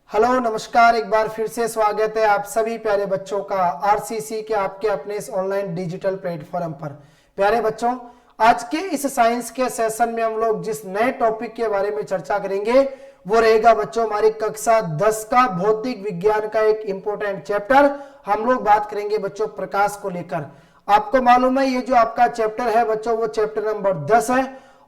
Hello नमस्कार, एक बार फिर से स्वागत है आप सभी प्यारे बच्चों का आरसीसी के आपके अपने इस ऑनलाइन डिजिटल प्लेटफॉर्म पर। प्यारे बच्चों, आज के इस साइंस के सेशन में हम लोग जिस नए टॉपिक के बारे में चर्चा करेंगे वो रहेगा बच्चों हमारी कक्षा 10 का भौतिक विज्ञान का एक इंपॉर्टेंट चैप्टर। हम लोग बात करेंगे बच्चों प्रकाश को लेकर। आपको मालूम है ये जो आपका चैप्टर है बच्चों वो चैप्टर नंबर 10 है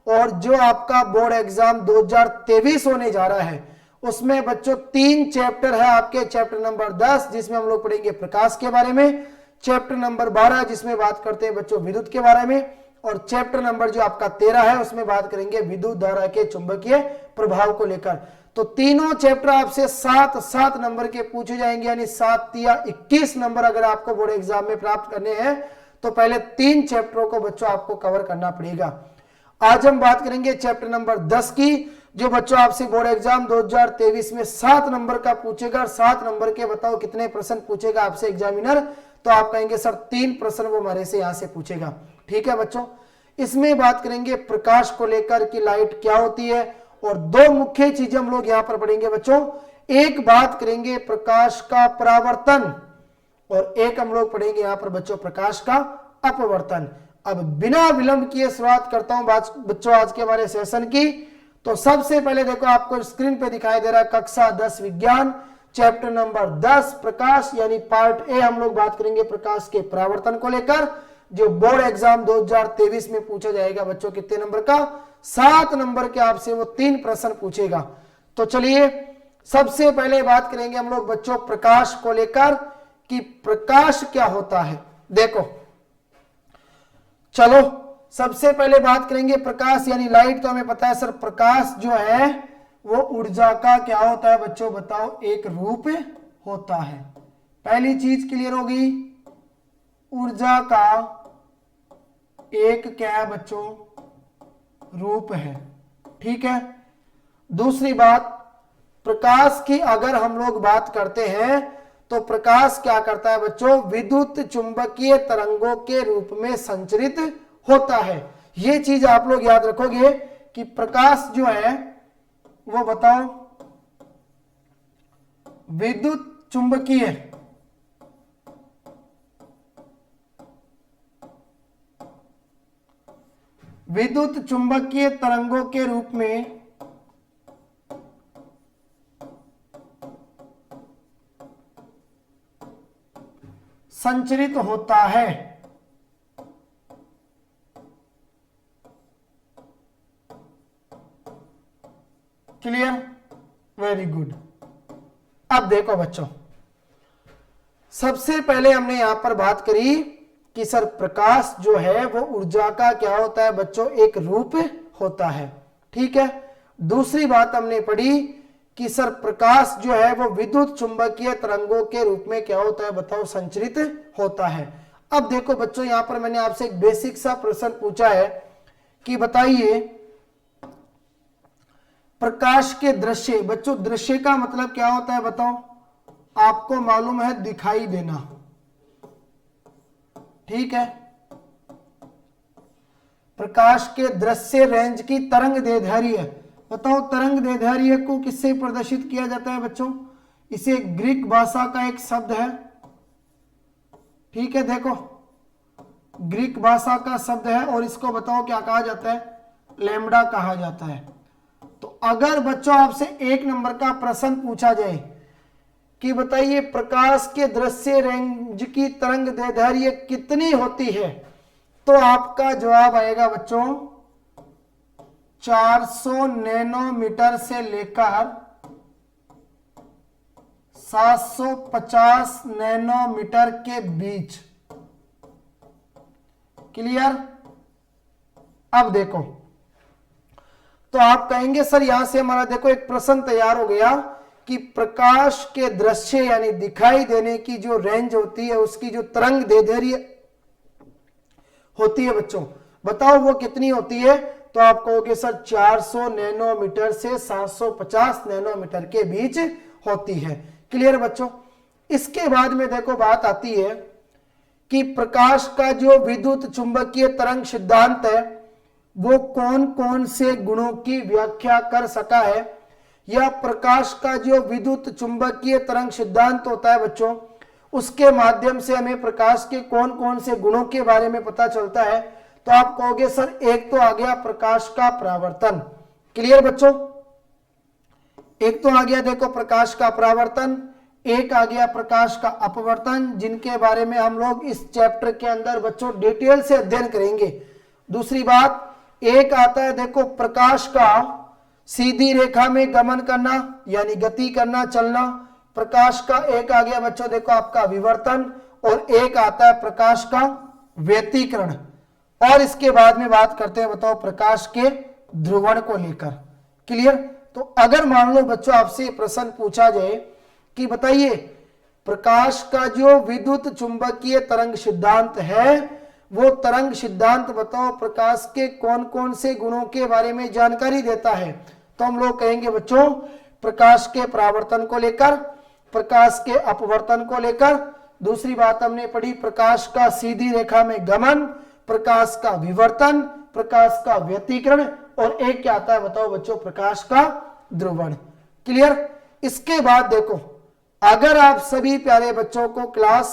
और जो आपका बोर्ड एग्जाम 2023 होने जा रहा है उसमें बच्चों 3 चैप्टर है आपके। चैप्टर नंबर 10 जिसमें हम लोग पढ़ेंगे प्रकाश के बारे में, चैप्टर नंबर 12 जिसमें बात करते हैं बच्चों विद्युत के बारे में, और चैप्टर नंबर जो आपका 13 है उसमें बात करेंगे विद्युत धारा के चुंबकीय प्रभाव को लेकर। तो तीनों चैप्टर आपसे 7-7 नंबर के पूछे जाएंगे, यानी 7 या 21 नंबर अगर आपको बोर्ड एग्जाम में प्राप्त करने हैं तो पहले 3 चैप्टरों को बच्चों आपको कवर करना पड़ेगा। आज हम बात करेंगे चैप्टर नंबर 10 की, जो बच्चों आपसे बोर्ड एग्जाम 2023 में 7 नंबर का पूछेगा। 7 नंबर के बताओ कितने प्रश्न पूछेगा आपसे एग्जामिनर, तो आप कहेंगे सर 3 प्रश्न वो हमारे से यहां से पूछेगा। ठीक है बच्चों, इसमें बात करेंगे प्रकाश को लेकर कि लाइट क्या होती है, और 2 मुख्य चीजें हम लोग यहां पर पढ़ेंगे बच्चों। एक बात करेंगे प्रकाश का परावर्तन और एक हम लोग पढ़ेंगे यहां पर बच्चों प्रकाश का अपवर्तन। अब बिना विलंब किए शुरुआत करता हूं बच्चों आज के हमारे सेशन की। तो सबसे पहले देखो आपको स्क्रीन पे दिखाई दे रहा है कक्षा 10 विज्ञान चैप्टर नंबर 10 प्रकाश, यानी पार्ट ए। हम लोग बात करेंगे प्रकाश के परावर्तन को लेकर, जो बोर्ड एग्जाम 2023 में पूछा जाएगा बच्चों कितने नंबर का, 7 नंबर के आपसे वो 3 प्रश्न पूछेगा। तो चलिए सबसे पहले बात करेंगे हम लोग बच्चों प्रकाश को लेकर कि प्रकाश क्या होता है। देखो चलो सबसे पहले बात करेंगे प्रकाश यानी लाइट। तो हमें पता है सर प्रकाश जो है वो ऊर्जा का क्या होता है बच्चों, बताओ, एक रूप होता है। पहली चीज क्लियर होगी, ऊर्जा का एक क्या है बच्चों, रूप है। ठीक है, दूसरी बात प्रकाश की अगर हम लोग बात करते हैं तो प्रकाश क्या करता है बच्चों, विद्युत चुंबकीय तरंगों के रूप में संचरित होता है। ये चीज आप लोग याद रखोगे कि प्रकाश जो है वो बताओ विद्युत चुंबकीय तरंगों के रूप में संचरित होता है। Clear, very good. अब देखो बच्चों, सबसे पहले हमने यहां पर बात करी कि सर प्रकाश जो है वो ऊर्जा का क्या होता है बच्चों, एक रूप होता है। ठीक है, दूसरी बात हमने पढ़ी कि सर प्रकाश जो है वो विद्युत चुंबकीय तरंगों के रूप में क्या होता है बताओ, संचरित होता है। अब देखो बच्चों यहां पर मैंने आपसे एक बेसिक सा प्रश्न पूछा है कि बताइए प्रकाश के दृश्य। बच्चों दृश्य का मतलब क्या होता है बताओ, आपको मालूम है दिखाई देना। ठीक है, प्रकाश के दृश्य रेंज की तरंग दैर्ध्य, बताओ तरंग दैर्ध्य को किससे प्रदर्शित किया जाता है बच्चों, इसे ग्रीक भाषा का एक शब्द है। ठीक है, देखो ग्रीक भाषा का शब्द है और इसको बताओ क्या कहा जाता है, लैम्बडा कहा जाता है। तो अगर बच्चों आपसे 1 नंबर का प्रश्न पूछा जाए कि बताइए प्रकाश के दृश्य रेंज की तरंग दैर्ध्य कितनी होती है, तो आपका जवाब आएगा बच्चों 400 नैनोमीटर से लेकर 750 नैनोमीटर के बीच। क्लियर। अब देखो तो आप कहेंगे सर यहां से हमारा देखो एक प्रश्न तैयार हो गया कि प्रकाश के दृश्य यानी दिखाई देने की जो रेंज होती है उसकी जो तरंग दैर्ध्य होती है बच्चों, बताओ वो कितनी होती है। तो आप कहोगे सर 400 नैनोमीटर से 750 नैनोमीटर के बीच होती है। क्लियर बच्चों। इसके बाद में देखो बात आती है कि प्रकाश का जो विद्युत चुंबकीय तरंग सिद्धांत है वो कौन कौन से गुणों की व्याख्या कर सका है। या प्रकाश का जो विद्युत चुंबकीय तरंग सिद्धांत होता है बच्चों, उसके माध्यम से हमें प्रकाश के कौन कौन से गुणों के बारे में पता चलता है। तो आप कहोगे सर एक तो आ गया प्रकाश का परावर्तन। क्लियर बच्चों, एक तो आ गया देखो प्रकाश का परावर्तन, एक आ गया प्रकाश का अपवर्तन, जिनके बारे में हम लोग इस चैप्टर के अंदर बच्चों डिटेल से अध्ययन करेंगे। दूसरी बात, एक आता है देखो प्रकाश का सीधी रेखा में गमन करना यानी गति करना, चलना। प्रकाश का एक आ गया बच्चों देखो आपका विवर्तन, और एक आता है प्रकाश का व्यतिकरण। और इसके बाद में बात करते हैं बताओ प्रकाश के ध्रुवण को लेकर। क्लियर। तो अगर मान लो बच्चों आपसे प्रश्न पूछा जाए कि बताइए प्रकाश का जो विद्युत चुंबकीय तरंग सिद्धांत है, वो तरंग सिद्धांत बताओ प्रकाश के कौन कौन से गुणों के बारे में जानकारी देता है। तो हम लोग कहेंगे बच्चों प्रकाश के परावर्तन को लेकर, प्रकाश के अपवर्तन को लेकर। दूसरी बात हमने पढ़ी प्रकाश का सीधी रेखा में गमन, प्रकाश का विवर्तन, प्रकाश का व्यतिकरण, और एक क्या आता है बताओ बच्चों प्रकाश का ध्रुवण। क्लियर। इसके बाद देखो अगर आप सभी प्यारे बच्चों को क्लास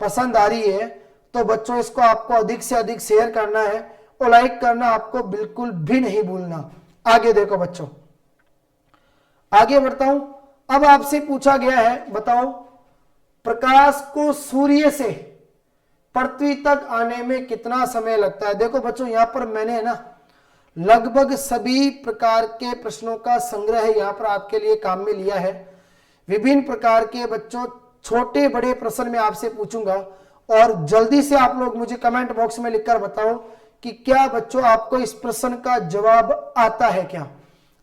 पसंद आ रही है तो बच्चों इसको आपको अधिक से अधिक शेयर करना है और लाइक करना आपको बिल्कुल भी नहीं भूलना। आगे देखो बच्चों, आगे बढ़ता हूं। अब आपसे पूछा गया है बताओ प्रकाश को सूर्य से पृथ्वी तक आने में कितना समय लगता है। देखो बच्चों यहां पर मैंने ना लगभग सभी प्रकार के प्रश्नों का संग्रह यहां पर आपके लिए काम में लिया है। विभिन्न प्रकार के बच्चों छोटे बड़े प्रश्न मैं आपसे पूछूंगा और जल्दी से आप लोग मुझे कमेंट बॉक्स में लिखकर बताओ कि क्या बच्चों आपको इस प्रश्न का जवाब आता है क्या।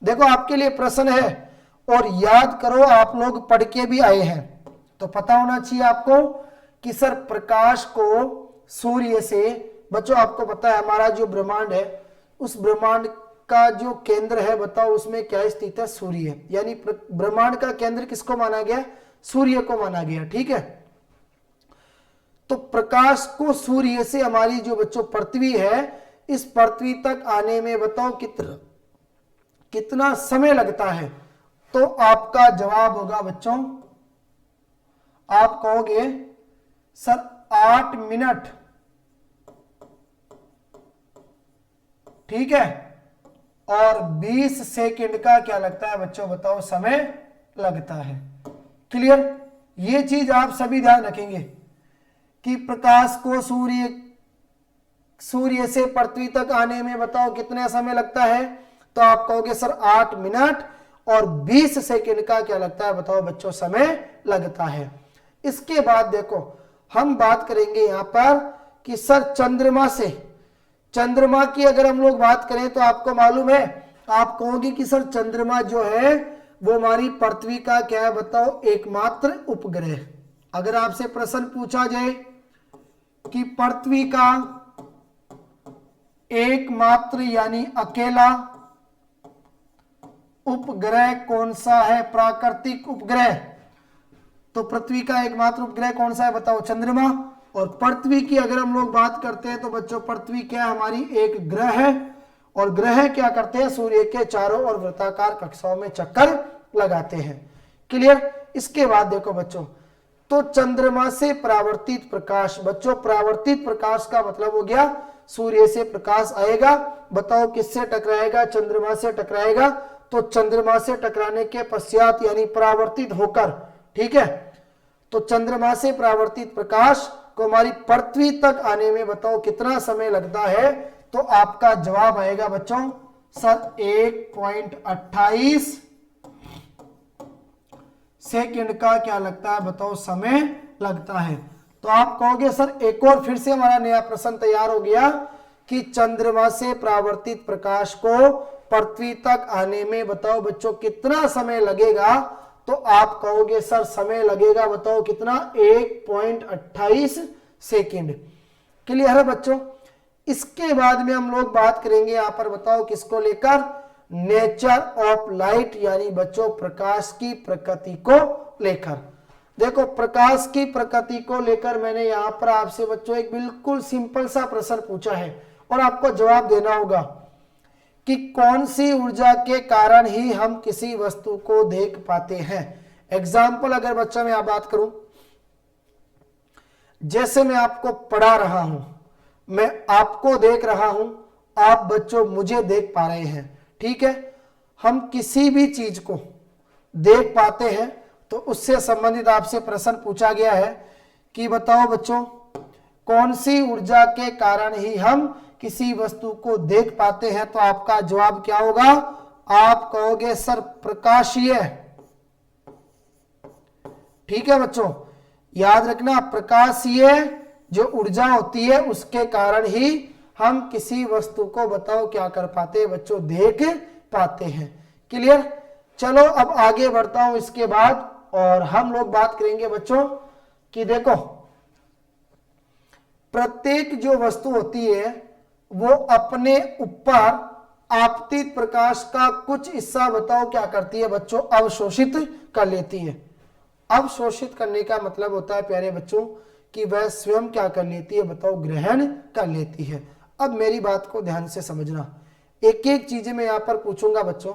देखो आपके लिए प्रश्न है और याद करो आप लोग पढ़ के भी आए हैं तो पता होना चाहिए आपको कि सर प्रकाश को सूर्य से, बच्चों आपको पता है हमारा जो ब्रह्मांड है उस ब्रह्मांड का जो केंद्र है बताओ उसमें क्या स्थित है, सूर्य। यानी ब्रह्मांड का केंद्र किसको माना गया, सूर्य को माना गया। ठीक है। तो प्रकाश को सूर्य से हमारी जो बच्चों पृथ्वी है इस पृथ्वी तक आने में बताओ कितना समय लगता है। तो आपका जवाब होगा बच्चों, आप कहोगे सर 8 मिनट। ठीक है। और 20 सेकंड का क्या लगता है बच्चों बताओ समय लगता है। क्लियर। ये चीज आप सभी ध्यान रखेंगे कि प्रकाश को सूर्य से पृथ्वी तक आने में बताओ कितना समय लगता है। तो आप कहोगे सर 8 मिनट और 20 सेकंड का क्या लगता है बताओ बच्चों समय लगता है। इसके बाद देखो हम बात करेंगे यहां पर कि सर चंद्रमा की अगर हम लोग बात करें तो आपको मालूम है, आप कहोगे कि सर चंद्रमा जो है वो हमारी पृथ्वी का क्या है बताओ एकमात्र उपग्रह। अगर आपसे प्रश्न पूछा जाए कि पृथ्वी का एकमात्र यानी अकेला उपग्रह कौन सा है, प्राकृतिक उपग्रह, तो पृथ्वी का एकमात्र उपग्रह कौन सा है बताओ चंद्रमा। और पृथ्वी की अगर हम लोग बात करते हैं तो बच्चों पृथ्वी क्या हमारी एक ग्रह है और ग्रह क्या करते हैं सूर्य के चारों ओर वृत्ताकार कक्षाओं में चक्कर लगाते हैं। क्लियर। इसके बाद देखो बच्चों तो चंद्रमा से परावर्तित प्रकाश, बच्चों परावर्तित प्रकाश का मतलब हो गया सूर्य से प्रकाश आएगा, बताओ किससे टकराएगा, चंद्रमा से टकराएगा। तो चंद्रमा से टकराने के पश्चात यानी परावर्तित होकर, ठीक है, तो चंद्रमा से परावर्तित प्रकाश को हमारी पृथ्वी तक आने में बताओ कितना समय लगता है। तो आपका जवाब आएगा बच्चों सर 1.28 सेकंड का क्या लगता है बताओ समय लगता है। तो आप कहोगे सर एक और फिर से हमारा नया प्रश्न तैयार हो गया कि चंद्रमा से परावर्तित प्रकाश को पृथ्वी तक आने में बताओ बच्चों कितना समय लगेगा। तो आप कहोगे सर समय लगेगा बताओ कितना 1.28 सेकंड। क्लियर है बच्चों। इसके बाद में हम लोग बात करेंगे यहां पर बताओ किसको लेकर, नेचर ऑफ लाइट यानी बच्चों प्रकाश की प्रकृति को लेकर। देखो प्रकाश की प्रकृति को लेकर मैंने यहां पर आपसे बच्चों एक बिल्कुल सिंपल सा प्रश्न पूछा है और आपको जवाब देना होगा कि कौन सी ऊर्जा के कारण ही हम किसी वस्तु को देख पाते हैं। एग्जाम्पल अगर बच्चा मैं बात करूं, जैसे मैं आपको पढ़ा रहा हूं, मैं आपको देख रहा हूं, आप बच्चों मुझे देख पा रहे हैं, ठीक है। हम किसी भी चीज को देख पाते हैं, तो उससे संबंधित आपसे प्रश्न पूछा गया है कि बताओ बच्चों कौन सी ऊर्जा के कारण ही हम किसी वस्तु को देख पाते हैं। तो आपका जवाब क्या होगा, आप कहोगे सर प्रकाशीय। ठीक है बच्चों, याद रखना प्रकाशीय जो ऊर्जा होती है उसके कारण ही हम किसी वस्तु को बताओ क्या कर पाते हैं बच्चों, देख पाते हैं। क्लियर। चलो अब आगे बढ़ता हूं इसके बाद, और हम लोग बात करेंगे बच्चों कि देखो प्रत्येक जो वस्तु होती है वो अपने ऊपर आपतित प्रकाश का कुछ हिस्सा बताओ क्या करती है बच्चों, अवशोषित कर लेती है। अवशोषित करने का मतलब होता है प्यारे बच्चों कि वह स्वयं क्या कर लेती है बताओ, ग्रहण कर लेती है। अब मेरी बात को ध्यान से समझना, एक एक चीजें मैं यहां पर पूछूंगा बच्चों।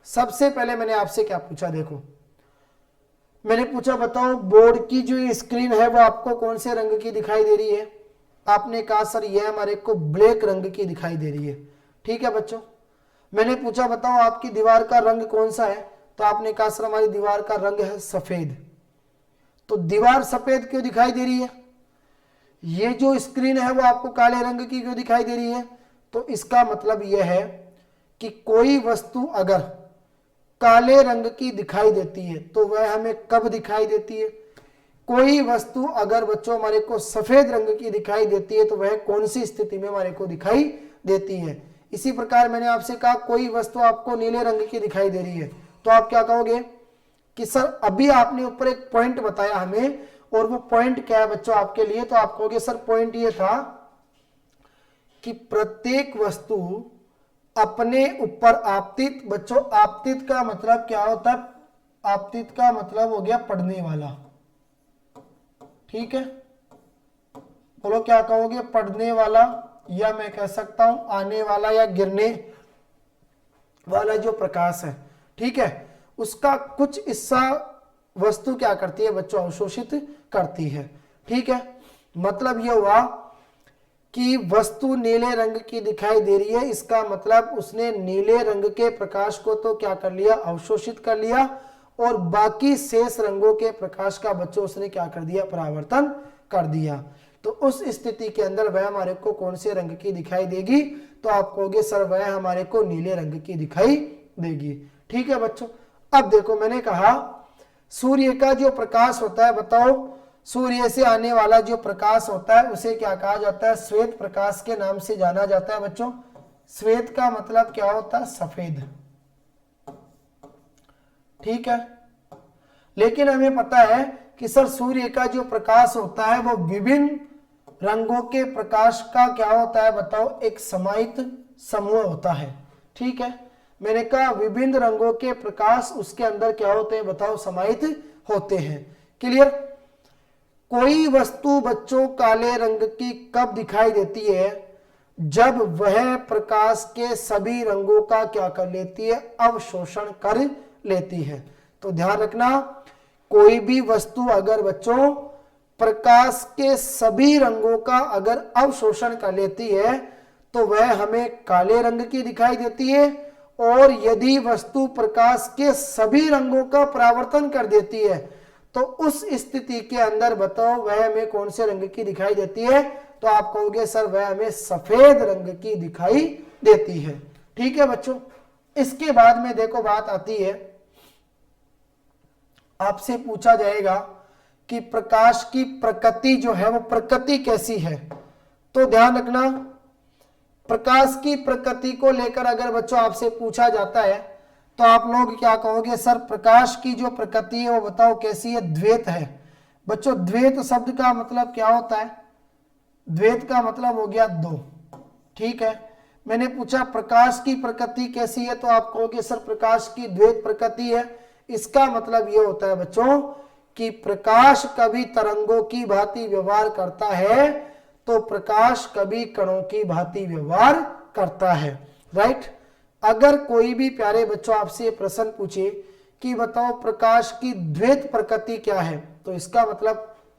सबसे पहले मैंने आपसे क्या पूछा, देखो मैंने पूछा बताओ बोर्ड की जो स्क्रीन है वो आपको कौन से रंग की दिखाई दे रही है। आपने कहा सर यह हमारे को ब्लैक रंग की दिखाई दे रही है। ठीक है बच्चों। मैंने पूछा बताओ आपकी दीवार का रंग कौन सा है, तो आपने कहा सर हमारी दीवार का रंग है सफेद। तो दीवार सफेद क्यों दिखाई दे रही है, ये जो स्क्रीन है वो आपको काले रंग की क्यों दिखाई दे रही है। तो इसका मतलब यह है कि कोई वस्तु अगर काले रंग की दिखाई देती है तो वह हमें कब दिखाई देती है। कोई वस्तु अगर बच्चों हमारे को सफेद रंग की दिखाई देती है तो वह कौन सी स्थिति में हमारे को दिखाई देती है। इसी प्रकार मैंने आपसे कहा कोई वस्तु आपको नीले रंग की दिखाई दे रही है, तो आप क्या कहोगे कि सर अभी आपने ऊपर एक पॉइंट बताया हमें, और वो पॉइंट क्या है बच्चों आपके लिए। तो आप कहोगे सर पॉइंट ये था कि प्रत्येक वस्तु अपने ऊपर आपतित, बच्चों आपतित का मतलब क्या होता है, आपतित का मतलब हो गया पड़ने वाला। ठीक है, बोलो क्या कहोगे, पड़ने वाला, या मैं कह सकता हूं आने वाला या गिरने वाला जो प्रकाश है, ठीक है, उसका कुछ हिस्सा वस्तु क्या करती है बच्चों, अवशोषित करती है। ठीक है, मतलब यह हुआ कि वस्तु नीले रंग की दिखाई दे रही है, इसका मतलब उसने नीले रंग के प्रकाश को तो क्या कर लिया, अवशोषित कर लिया, और बाकी शेष रंगों के प्रकाश का बच्चों उसने क्या कर दिया, परावर्तन कर दिया। तो उस स्थिति के अंदर वह हमारे को कौन से रंग की दिखाई देगी, तो आप कहोगे सर वह हमारे को नीले रंग की दिखाई देगी। ठीक है बच्चों। अब देखो मैंने कहा सूर्य का जो प्रकाश होता है, बताओ सूर्य से आने वाला जो प्रकाश होता है उसे क्या कहा जाता है, श्वेत प्रकाश के नाम से जाना जाता है बच्चों। श्वेत का मतलब क्या होता है, सफेद। ठीक है, लेकिन हमें पता है कि सर सूर्य का जो प्रकाश होता है वो विभिन्न रंगों के प्रकाश का क्या होता है बताओ, एक समाहित समूह होता है। ठीक है, मैंने कहा विभिन्न रंगों के प्रकाश उसके अंदर क्या होते हैं बताओ, समाहित होते हैं। क्लियर। कोई वस्तु बच्चों काले रंग की कब दिखाई देती है, जब वह प्रकाश के सभी रंगों का क्या कर लेती है, अवशोषण कर लेती है। तो ध्यान रखना कोई भी वस्तु अगर बच्चों प्रकाश के सभी रंगों का अगर अवशोषण कर लेती है तो वह हमें काले रंग की दिखाई देती है, और यदि वस्तु प्रकाश के सभी रंगों का परावर्तन कर देती है तो उस स्थिति के अंदर बताओ वह हमें कौन से रंग की दिखाई देती है, तो आप कहोगे सर वह हमें सफेद रंग की दिखाई देती है। ठीक है बच्चों। इसके बाद में देखो बात आती है, आपसे पूछा जाएगा कि प्रकाश की प्रकृति जो है वो प्रकृति कैसी है। तो ध्यान रखना प्रकाश की प्रकृति को लेकर अगर बच्चों आपसे पूछा जाता है तो आप लोग क्या कहोगे, सर प्रकाश की जो प्रकृति है वो बताओ कैसी है, द्वैत है। बच्चों द्वैत शब्द का मतलब क्या होता है, द्वैत का मतलब हो गया दो। ठीक है, मैंने पूछा प्रकाश की प्रकृति कैसी है, तो आप कहोगे सर प्रकाश की द्वैत प्रकृति है। इसका मतलब ये होता है बच्चों कि प्रकाश कभी तरंगों की भांति व्यवहार करता है तो प्रकाश कभी कणों की भांति व्यवहार करता है। राइट। अगर कोई भी प्यारे बच्चों आपसे ये प्रश्न पूछे कि बताओ प्रकाश की द्वैत प्रकृति क्या है, तो इसका मतलब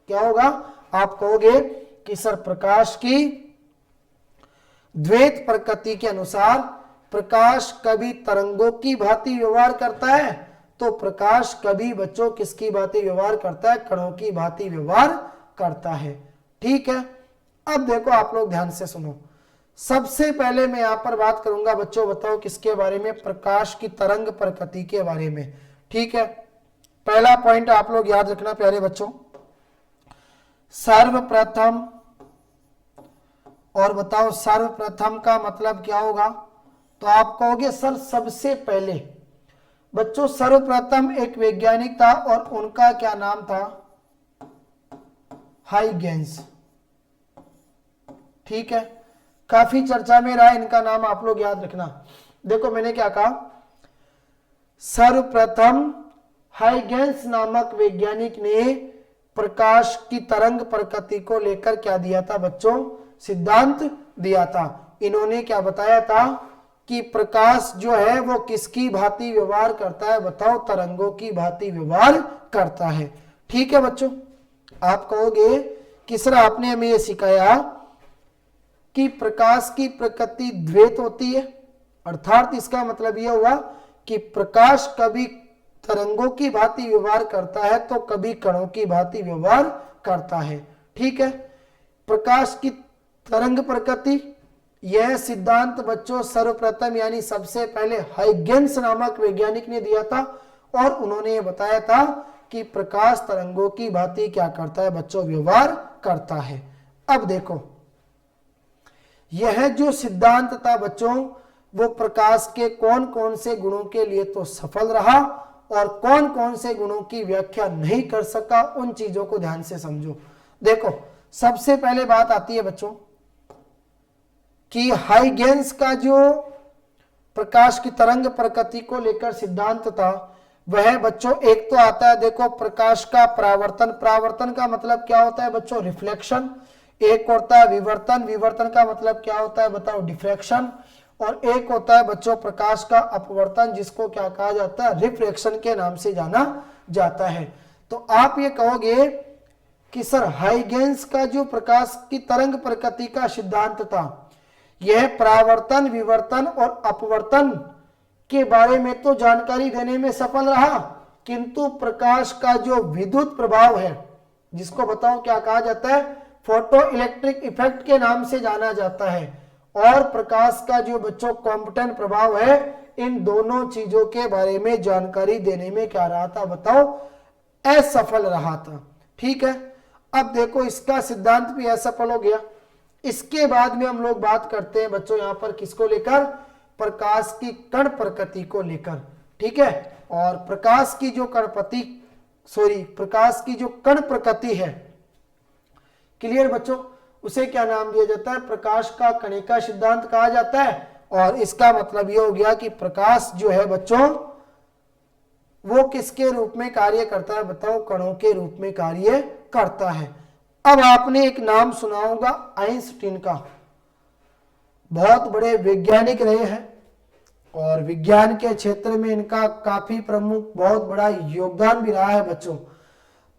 क्या होगा, आप कहोगे कि सर प्रकाश की द्वैत प्रकृति के अनुसार प्रकाश कभी तरंगों की भांति व्यवहार करता है, तो प्रकाश कभी बच्चों किसकी भांति व्यवहार करता है, कणों की भांति व्यवहार करता है। ठीक है, अब देखो आप लोग ध्यान से सुनो। सबसे पहले मैं यहां पर बात करूंगा बच्चों, बताओ किसके बारे में, प्रकाश की तरंग प्रकृति के बारे में। ठीक है, पहला पॉइंट आप लोग याद रखना प्यारे बच्चों, सर्वप्रथम, और बताओ सर्वप्रथम का मतलब क्या होगा, तो आप कहोगे सर सबसे पहले। बच्चों सर्वप्रथम एक वैज्ञानिक था और उनका क्या नाम था, हाइगेंस। ठीक है, काफी चर्चा में रहा इनका नाम, आप लोग याद रखना। देखो मैंने क्या कहा, सर्वप्रथम हाइगेंस नामक वैज्ञानिक ने प्रकाश की तरंग प्रकृति को लेकर क्या दिया था बच्चों, सिद्धांत दिया था। इन्होंने क्या बताया था कि प्रकाश जो है वो किसकी भांति व्यवहार करता है, बताओ तरंगों की भांति व्यवहार करता है। ठीक है बच्चों, आप कहोगे कि सर आपने हमें यह सिखाया कि प्रकाश की प्रकृति द्वैत होती है, अर्थात इसका मतलब यह हुआ कि प्रकाश कभी तरंगों की भांति व्यवहार करता है तो कभी कणों की भांति व्यवहार करता है। ठीक है, प्रकाश की तरंग प्रकृति, यह सिद्धांत बच्चों सर्वप्रथम यानी सबसे पहले हाइगेंस नामक वैज्ञानिक ने दिया था और उन्होंने ये बताया था कि प्रकाश तरंगों की भांति क्या करता है बच्चों, व्यवहार करता है। अब देखो यह जो सिद्धांत था बच्चों वो प्रकाश के कौन कौन से गुणों के लिए तो सफल रहा और कौन कौन से गुणों की व्याख्या नहीं कर सका, उन चीजों को ध्यान से समझो। देखो सबसे पहले बात आती है बच्चों कि हाइगेंस का जो प्रकाश की तरंग प्रकृति को लेकर सिद्धांत था वह बच्चों एक तो आता है, देखो प्रकाश का परावर्तन, परावर्तन का मतलब क्या होता है बच्चों, रिफ्लेक्शन। एक होता है विवर्तन, विवर्तन का मतलब क्या होता है बताओ, डिफ्रैक्शन। और एक होता है बच्चों प्रकाश का अपवर्तन, जिसको क्या कहा जाता है, रिफ्रैक्शन के नाम से जाना जाता है। तो आप ये कहोगे कि सर हाइगेंस का जो प्रकाश की तरंग प्रकृति का सिद्धांत था यह परावर्तन, विवर्तन और अपवर्तन के बारे में तो जानकारी देने में सफल रहा, किंतु प्रकाश का जो विद्युत प्रभाव है जिसको बताओ क्या कहा जाता है, फोटो इलेक्ट्रिक इफेक्ट के नाम से जाना जाता है, और प्रकाश का जो बच्चों कॉम्पटन प्रभाव है, इन दोनों चीजों के बारे में जानकारी देने में क्या रहा था बताओ, असफल रहा था। ठीक है, अब देखो इसका सिद्धांत भी असफल हो गया। इसके बाद में हम लोग बात करते हैं बच्चों यहां पर किसको लेकर, प्रकाश की कण प्रकृति को लेकर। ठीक है, और प्रकाश की जो प्रकाश की जो कण प्रकृति है, क्लियर बच्चों, उसे क्या नाम दिया जाता है, प्रकाश का कणिका सिद्धांत कहा जाता है। और इसका मतलब यह हो गया कि प्रकाश जो है बच्चों वो किसके रूप में कार्य करता है बताओ, कणों के रूप में कार्य करता है। अब आपने एक नाम सुना होगा आइंस्टीन का, बहुत बड़े वैज्ञानिक रहे हैं और विज्ञान के क्षेत्र में इनका काफी प्रमुख बहुत बड़ा योगदान भी रहा है बच्चों।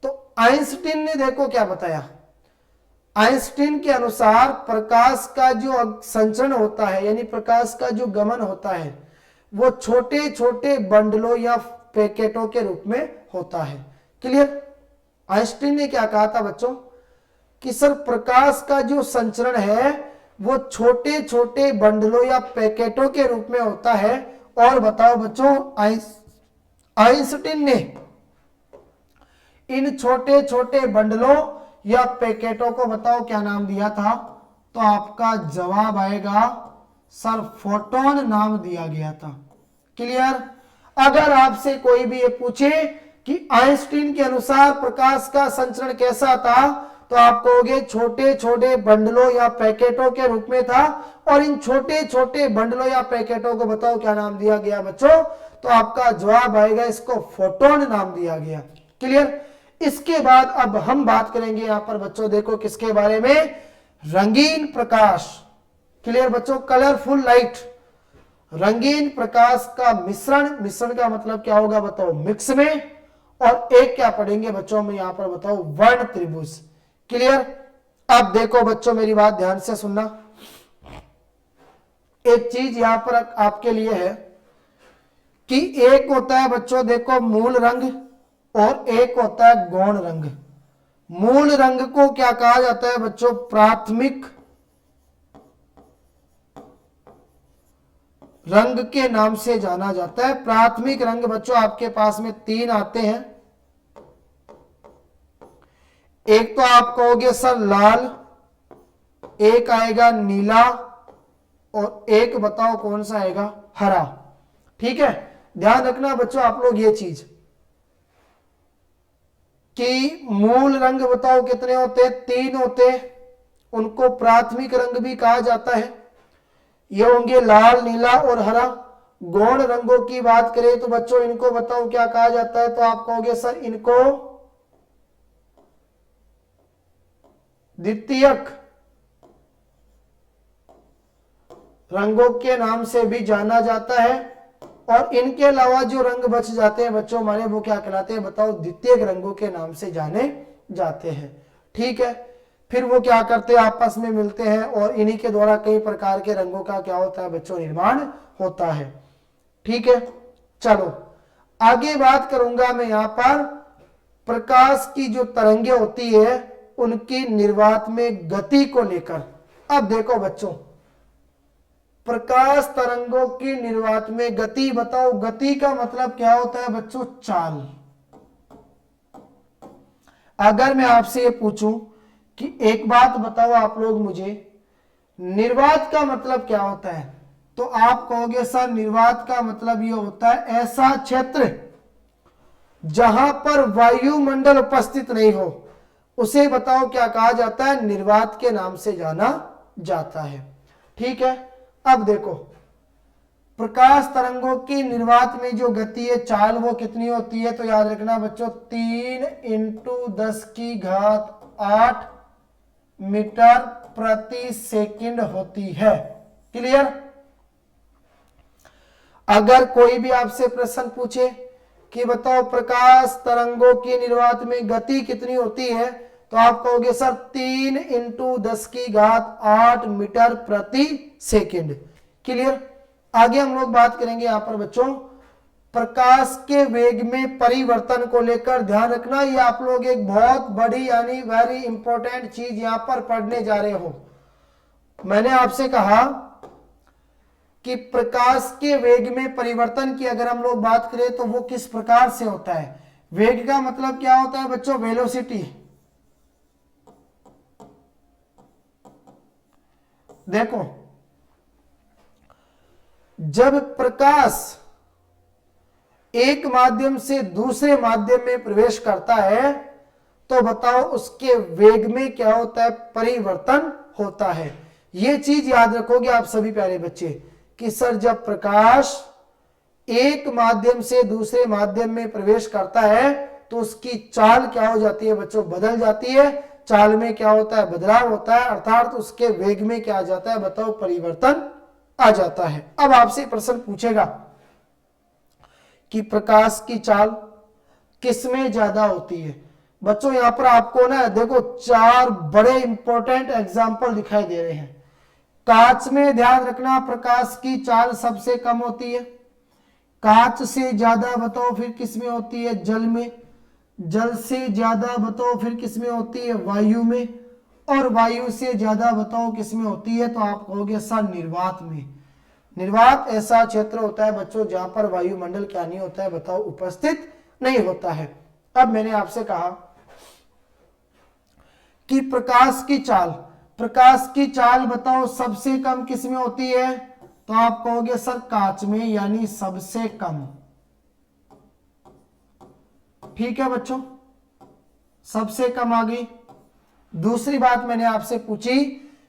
तो आइंस्टीन ने देखो क्या बताया, आइंस्टीन के अनुसार प्रकाश का जो संचरण होता है यानी प्रकाश का जो गमन होता है वो छोटे छोटे बंडलों या पैकेटों के रूप में होता है। क्लियर, आइंस्टीन ने क्या कहा था बच्चों कि सर प्रकाश का जो संचरण है वो छोटे छोटे बंडलों या पैकेटों के रूप में होता है। और बताओ बच्चों आइंस्टीन ने इन छोटे छोटे बंडलों या पैकेटों को बताओ क्या नाम दिया था, तो आपका जवाब आएगा सर फोटोन नाम दिया गया था। क्लियर, अगर आपसे कोई भी ये पूछे कि आइंस्टीन के अनुसार प्रकाश का संचरण कैसा था, तो आप कहोगे छोटे छोटे बंडलों या पैकेटों के रूप में था। और इन छोटे छोटे बंडलों या पैकेटों को बताओ क्या नाम दिया गया बच्चों, तो आपका जवाब आएगा इसको फोटोन नाम दिया गया। क्लियर, इसके बाद अब हम बात करेंगे यहां पर बच्चों देखो किसके बारे में, रंगीन प्रकाश। क्लियर बच्चों, कलरफुल लाइट। रंगीन प्रकाश का मिश्रण, मिश्रण का मतलब क्या होगा बताओ, मिक्स में, और एक क्या पढ़ेंगे बच्चों में यहां पर बताओ, वर्ण त्रिभुज। क्लियर। अब देखो बच्चों मेरी बात ध्यान से सुनना, एक चीज यहां पर आपके लिए है कि एक होता है बच्चों देखो मूल रंग, और एक होता है गौण रंग। मूल रंग को क्या कहा जाता है बच्चों, प्राथमिक रंग के नाम से जाना जाता है। प्राथमिक रंग बच्चों आपके पास में 3 आते हैं। एक तो आप कहोगे सर लाल, एक आएगा नीला, और एक बताओ कौन सा आएगा, हरा। ठीक है, ध्यान रखना बच्चों आप लोग ये चीज कि मूल रंग बताओ कितने होते हैं, 3 होते हैं, उनको प्राथमिक रंग भी कहा जाता है। ये होंगे लाल, नीला और हरा। गौण रंगों की बात करें तो बच्चों इनको बताओ क्या कहा जाता है, तो आप कहोगे सर इनको द्वितीयक रंगों के नाम से भी जाना जाता है। और इनके अलावा जो रंग बच जाते हैं बच्चों हमारे, वो क्या कहलाते हैं बताओ, द्वितीयक रंगों के नाम से जाने जाते हैं। ठीक है, फिर वो क्या करते हैं, आपस में मिलते हैं और इन्हीं के द्वारा कई प्रकार के रंगों का क्या होता है बच्चों, निर्माण होता है। ठीक है, चलो आगे बात करूंगा मैं यहां पर प्रकाश की जो तरंगे होती है उनकी निर्वात में गति को लेकर। अब देखो बच्चों, प्रकाश तरंगों की निर्वात में गति, बताओ गति का मतलब क्या होता है बच्चों, चाल। अगर मैं आपसे ये पूछूं कि एक बात बताओ आप लोग मुझे, निर्वात का मतलब क्या होता है, तो आप कहोगे सर निर्वात का मतलब ये होता है ऐसा क्षेत्र जहां पर वायुमंडल उपस्थित नहीं हो, उसे बताओ क्या कहा जाता है, निर्वात के नाम से जाना जाता है। ठीक है, अब देखो प्रकाश तरंगों की निर्वात में जो गति है, चाल, वो कितनी होती है, तो याद रखना बच्चों 3 × 10⁸ मीटर प्रति सेकंड होती है। क्लियर। अगर कोई भी आपसे प्रश्न पूछे कि बताओ प्रकाश तरंगों की निर्वात में गति कितनी होती है, तो आप कहोगे सर 3 × 10⁸ मीटर प्रति सेकंड। क्लियर। आगे हम लोग बात करेंगे यहां पर बच्चों प्रकाश के वेग में परिवर्तन को लेकर। ध्यान रखना, ये आप लोग एक बहुत बड़ी यानी वेरी इंपॉर्टेंट चीज यहां पर पढ़ने जा रहे हो। मैंने आपसे कहा कि प्रकाश के वेग में परिवर्तन की अगर हम लोग बात करें तो वो किस प्रकार से होता है। वेग का मतलब क्या होता है बच्चों, वेलोसिटी। देखो जब प्रकाश एक माध्यम से दूसरे माध्यम में प्रवेश करता है तो बताओ उसके वेग में क्या होता है, परिवर्तन होता है। यह चीज याद रखोगे आप सभी प्यारे बच्चे कि सर जब प्रकाश एक माध्यम से दूसरे माध्यम में प्रवेश करता है तो उसकी चाल क्या हो जाती है बच्चों, बदल जाती है। चाल में क्या होता है, बदलाव होता है, अर्थात उसके वेग में क्या आ जाता है बताओ, परिवर्तन आ जाता है। अब आपसे प्रश्न पूछेगा कि प्रकाश की चाल किसमें ज्यादा होती है। बच्चों यहां पर आपको ना देखो 4 बड़े इंपॉर्टेंट एग्जाम्पल दिखाई दे रहे हैं। कांच में ध्यान रखना प्रकाश की चाल सबसे कम होती है। कांच से ज्यादा बताओ फिर किसमें होती है, जल में। जल से ज्यादा बताओ फिर किसमें होती है, वायु में। और वायु से ज्यादा बताओ किसमें होती है, तो आप कहोगे सर निर्वात में। निर्वात ऐसा क्षेत्र होता है बच्चों जहां पर वायुमंडल क्या नहीं होता है बताओ, उपस्थित नहीं होता है। अब मैंने आपसे कहा कि प्रकाश की चाल बताओ सबसे कम किसमें होती है, तो आप कहोगे सर कांच में, यानी सबसे कम। ठीक है बच्चों, सबसे कम आ गई। दूसरी बात मैंने आपसे पूछी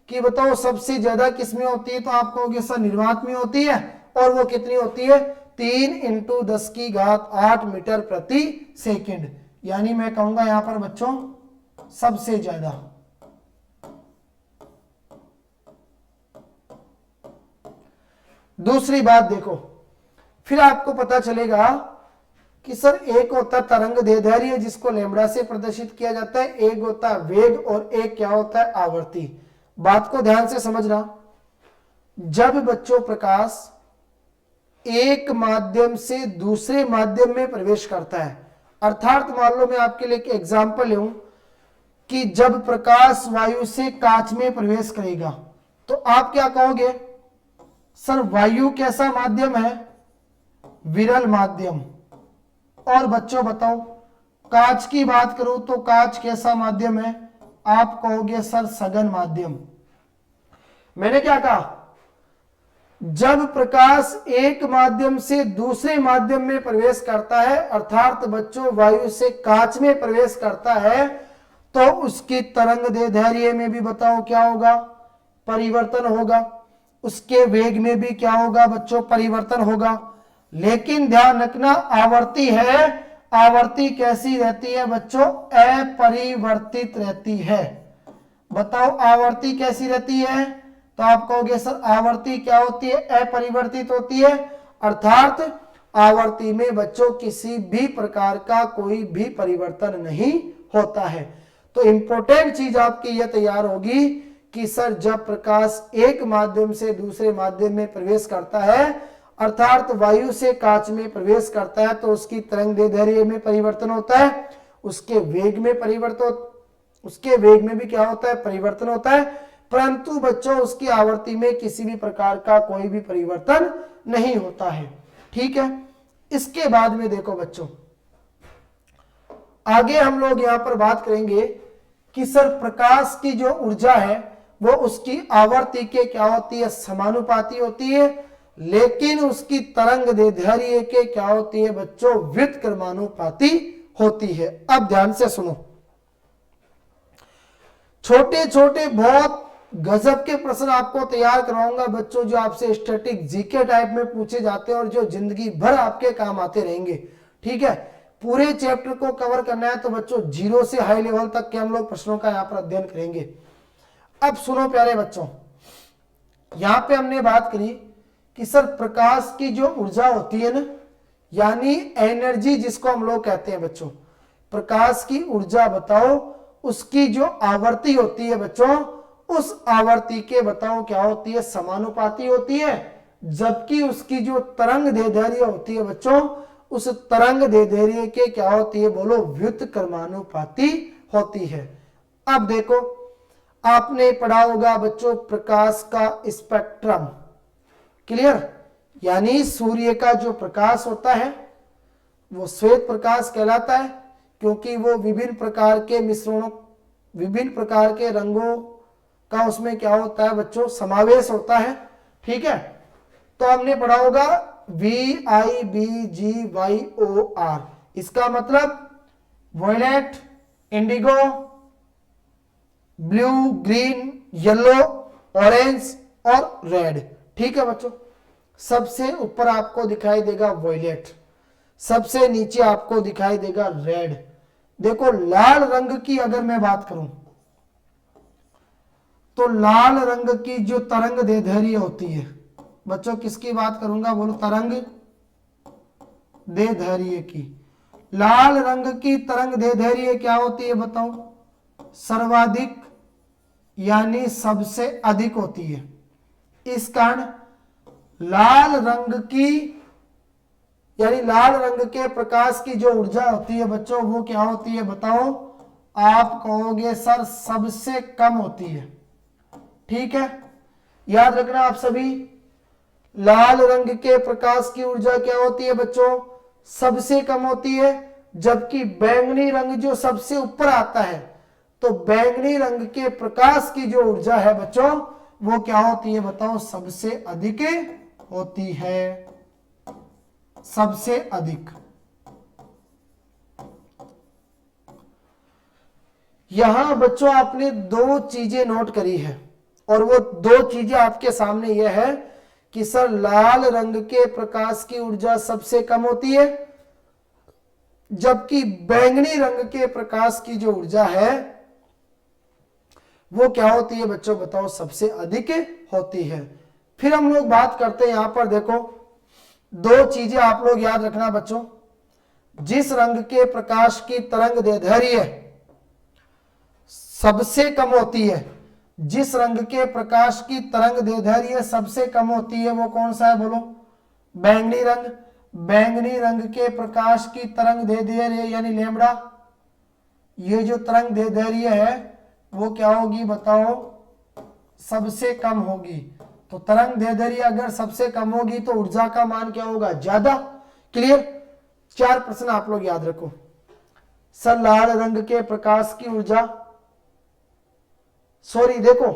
कि बताओ सबसे ज्यादा किसमें होती है, तो आप कहोगे सर निर्वात में होती है। और वो कितनी होती है, 3 × 10⁸ मीटर प्रति सेकंड, यानी मैं कहूंगा यहां पर बच्चों सबसे ज्यादा। दूसरी बात देखो, फिर आपको पता चलेगा कि सर एक होता तरंग दैर्ध्य जिसको लैम्ब्डा से प्रदर्शित किया जाता है, एक होता है वेग और एक क्या होता है आवर्ती। बात को ध्यान से समझना, जब बच्चों प्रकाश एक माध्यम से दूसरे माध्यम में प्रवेश करता है, अर्थात मान लो मैं आपके लिए एक एग्जांपल लूं कि जब प्रकाश वायु से कांच में प्रवेश करेगा तो आप क्या कहोगे, सर वायु कैसा माध्यम है, विरल माध्यम। और बच्चों बताओ कांच की बात करूं तो कांच कैसा माध्यम है, आप कहोगे सर सघन माध्यम। मैंने क्या कहा, जब प्रकाश एक माध्यम से दूसरे माध्यम में प्रवेश करता है, अर्थात बच्चों वायु से कांच में प्रवेश करता है, तो उसकी तरंग दैर्ध्य में भी बताओ क्या होगा, परिवर्तन होगा। उसके वेग में भी क्या होगा बच्चों, परिवर्तन होगा। लेकिन ध्यान रखना आवर्ती है, आवर्ती कैसी रहती है बच्चों, अपरिवर्तित रहती है। बताओ आवर्ती कैसी रहती है, तो आप कहोगे सर आवर्ती क्या होती है, अपरिवर्तित होती है। अर्थात आवर्ती में बच्चों किसी भी प्रकार का कोई भी परिवर्तन नहीं होता है। तो इंपॉर्टेंट चीज आपकी यह तैयार होगी कि सर जब प्रकाश एक माध्यम से दूसरे माध्यम में प्रवेश करता है, अर्थात वायु से कांच में प्रवेश करता है, तो उसकी तरंग दैर्ध्य में परिवर्तन होता है, उसके वेग में परिवर्तन, उसके वेग में भी क्या होता है, परिवर्तन होता है, परंतु बच्चों उसकी आवर्ती में किसी भी प्रकार का कोई भी परिवर्तन नहीं होता है। ठीक है, इसके बाद में देखो बच्चों आगे हम लोग यहां पर बात करेंगे कि सर प्रकाश की जो ऊर्जा है वो उसकी आवर्ती के क्या होती है, समानुपाती होती है, लेकिन उसकी तरंग दैर्ध्य के क्या होती है बच्चों, व्युत्क्रमानुपाती होती है। अब ध्यान से सुनो, छोटे छोटे बहुत गजब के प्रश्न आपको तैयार करवाऊंगा बच्चों, जो आपसे स्टैटिक जीके टाइप में पूछे जाते हैं और जो जिंदगी भर आपके काम आते रहेंगे। ठीक है, पूरे चैप्टर को कवर करना है तो बच्चों जीरो से हाई लेवल तक के हम लोग प्रश्नों का यहाँ पर अध्ययन करेंगे। अब सुनो प्यारे बच्चों, यहां पे हमने बात करी कि सर प्रकाश की जो ऊर्जा होती है ना, यानी एनर्जी जिसको हम लोग कहते हैं बच्चों, प्रकाश की ऊर्जा बताओ उसकी जो आवर्ती होती है बच्चों, उस आवर्ती के बताओ क्या होती है, समानुपाती होती है, जबकि उसकी जो तरंग दैर्ध्य होती है बच्चों, उस तरंग दैर्ध्य के क्या होती है, बोलो व्युत्क्रमानुपाती होती है। अब देखो आपने पढ़ा होगा बच्चों प्रकाश का स्पेक्ट्रम, क्लियर, यानी सूर्य का जो प्रकाश होता है वो श्वेत प्रकाश कहलाता है, क्योंकि वो विभिन्न प्रकार के मिश्रणों, विभिन्न प्रकार के रंगों का उसमें क्या होता है बच्चों, समावेश होता है। ठीक है, तो हमने पढ़ा होगा VIBGYOR, इसका मतलब violet, indigo, blue, green, yellow, orange और रेड। ठीक है बच्चों, सबसे ऊपर आपको दिखाई देगा वॉयलेट, सबसे नीचे आपको दिखाई देगा रेड। देखो लाल रंग की अगर मैं बात करूं तो लाल रंग की जो तरंग दैर्ध्य होती है बच्चों, किसकी बात करूंगा, बोलो तरंग दैर्ध्य की। लाल रंग की तरंग दैर्ध्य क्या होती है बताओ, सर्वाधिक यानी सबसे अधिक होती है। इस कारण लाल रंग की यानी लाल रंग के प्रकाश की जो ऊर्जा होती है बच्चों, वो क्या होती है बताओ, आप कहोगे सर सबसे कम होती है। ठीक है, याद रखना आप सभी, लाल रंग के प्रकाश की ऊर्जा क्या होती है बच्चों, सबसे कम होती है, जबकि बैंगनी रंग जो सबसे ऊपर आता है, तो बैंगनी रंग के प्रकाश की जो ऊर्जा है बच्चों वो क्या होती है बताओ, सबसे अधिक होती है, सबसे अधिक। यहां बच्चों आपने दो चीजें नोट करी है, और वो दो चीजें आपके सामने यह है कि सर लाल रंग के प्रकाश की ऊर्जा सबसे कम होती है, जबकि बैंगनी रंग के प्रकाश की जो ऊर्जा है वो क्या होती है बच्चों बताओ, सबसे अधिक होती है। फिर हम लोग बात करते हैं, यहां पर देखो दो चीजें आप लोग याद रखना बच्चों। जिस रंग के प्रकाश की तरंग दैर्ध्य सबसे कम होती है, जिस रंग के प्रकाश की तरंग दैर्ध्य सबसे कम होती है वो कौन सा है, बोलो? बैंगनी रंग। बैंगनी रंग के प्रकाश की तरंग दैर्ध्य यानी लैम्बडा, ये जो तरंग दैर्ध्य है वो क्या होगी बताओ? सबसे कम होगी। तो तरंग दैर्ध्य अगर सबसे कम होगी तो ऊर्जा का मान क्या होगा? ज्यादा। क्लियर? 4 प्रश्न आप लोग याद रखो। सर लाल रंग के प्रकाश की ऊर्जा, सॉरी देखो,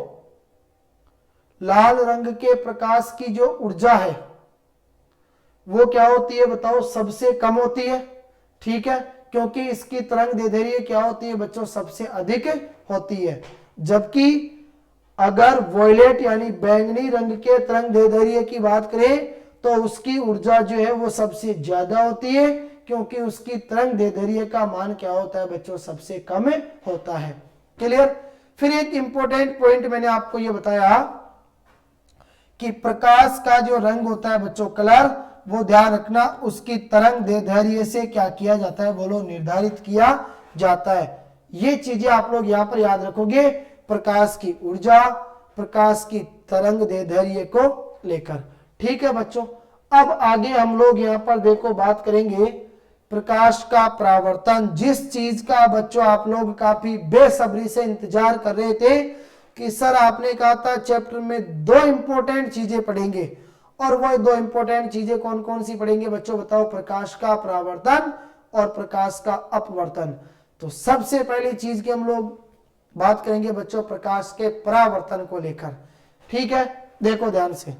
लाल रंग के प्रकाश की जो ऊर्जा है वो क्या होती है बताओ? सबसे कम होती है। ठीक है, क्योंकि इसकी तरंग दैर्ध्य क्या होती है बच्चों? सबसे अधिक होती है। जबकि अगर वॉयलेट यानी बैंगनी रंग के तरंग दैर्ध्य की बात करें तो उसकी ऊर्जा जो है वो सबसे ज्यादा होती है, क्योंकि उसकी तरंग दैर्ध्य का मान क्या होता है बच्चों? सबसे कम होता है। क्लियर? फिर एक इंपॉर्टेंट पॉइंट मैंने आपको ये बताया कि प्रकाश का जो रंग होता है बच्चों, कलर, वो ध्यान रखना उसकी तरंग दैर्ध्य से क्या किया जाता है, बोलो? निर्धारित किया जाता है। ये चीजें आप लोग यहां पर याद रखोगे, प्रकाश की ऊर्जा, प्रकाश की तरंग दैर्ध्य को लेकर। ठीक है बच्चों, अब आगे हम लोग यहां पर देखो बात करेंगे प्रकाश का परावर्तन। जिस चीज का बच्चों आप लोग काफी बेसब्री से इंतजार कर रहे थे कि सर आपने कहा था चैप्टर में 2 इंपॉर्टेंट चीजें पढ़ेंगे, और वो 2 इंपॉर्टेंट चीजें कौन कौन सी पढ़ेंगे बच्चों बताओ? प्रकाश का परावर्तन और प्रकाश का अपवर्तन। तो सबसे पहली चीज की हम लोग बात करेंगे बच्चों प्रकाश के परावर्तन को लेकर। ठीक है, देखो ध्यान से।